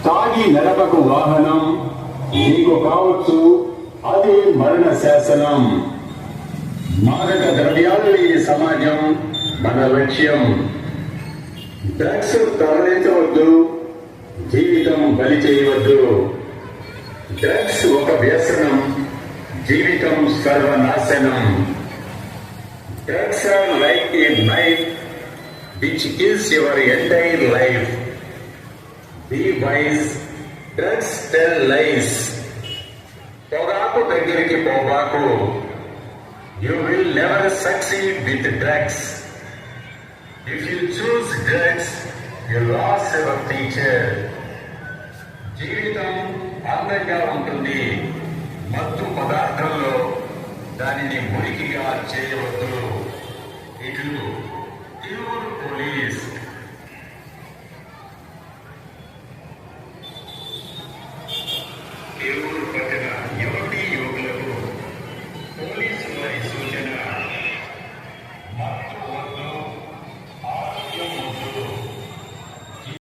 తాగి నడపకు వాహనం, నీకు కావచ్చు అది మరణ శాసనం. మాదక ద్రవ్యాలు ఈ సమాజం మన లక్ష్యం. డ్రగ్స్ తరలించవద్దు, జీవితం బలి చేయవద్దు. డ్రగ్స్ ఒక వ్యసనం, జీవితం సర్వనాశనం. Drugs are like a knife which kills your entire life. Be wise, drugs tell lies. పొగాకు దగ్గరికి పోబాకు. You will never succeed with drugs. If you choose drugs, you lost your future. జీవితం అందంగా ఉంటుంది, మత్తు పదార్థంలో దానిని మురికిగా చేయవద్దు. ఇట్లు తిరువురు పోలీస్. తిరువురు పట్టిన యువతి